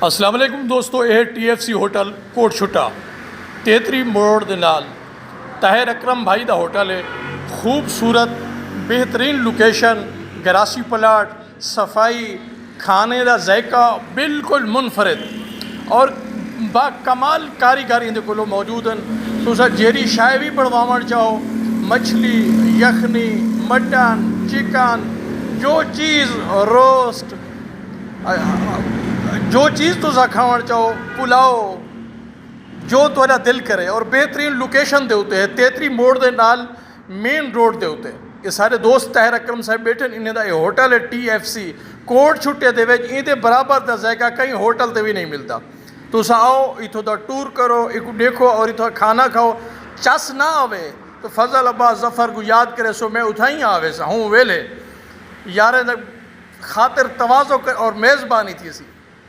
السلام علیکم دوستو، یہ TFC ہوٹل کوٹ چھٹا 33 موڑ دے نال طاہر اکرم بھائی دا ہوٹل ہے۔ خوبصورت بہترین لوکیشن، گراسی پلاٹ، صفائی، کھانے دا ذائقہ بالکل منفرد اور با کمال کاریگر اندے کولو موجود ہیں۔ تسا جیری شائے بھی بڑھواون چاہو، مچھلی، یخنی، مٹن، چکن، جو چیز روسٹ، جو چیز تسا کھاون چاہو، پلاؤ، جو تہاڈا دل کرے، اور بہترین لوکیشن دے ہوتے ہیں 33 موڑ دے نال مین روڈ دے ہوتے ہیں۔ یہ سارے دوست طاہر اکرم صاحب بیٹھے، انہیں دا یہ ہوٹل ہے TFC کوٹ چھٹے دے وچ، این دے برابر دا ذائقہ کہیں ہوٹل تے بھی نہیں ملتا۔ تسا آؤ، اتھوں دا ٹور کرو، ایک دیکھو اور اتھوں کھانا کھاؤ۔ چس نہ آوے تو فضل عباس ظفر کو یاد کرے سو میں اتھائیں آوے سا ہوں ویلے یارے خاطر تواضع اور میزبانی تھی سی۔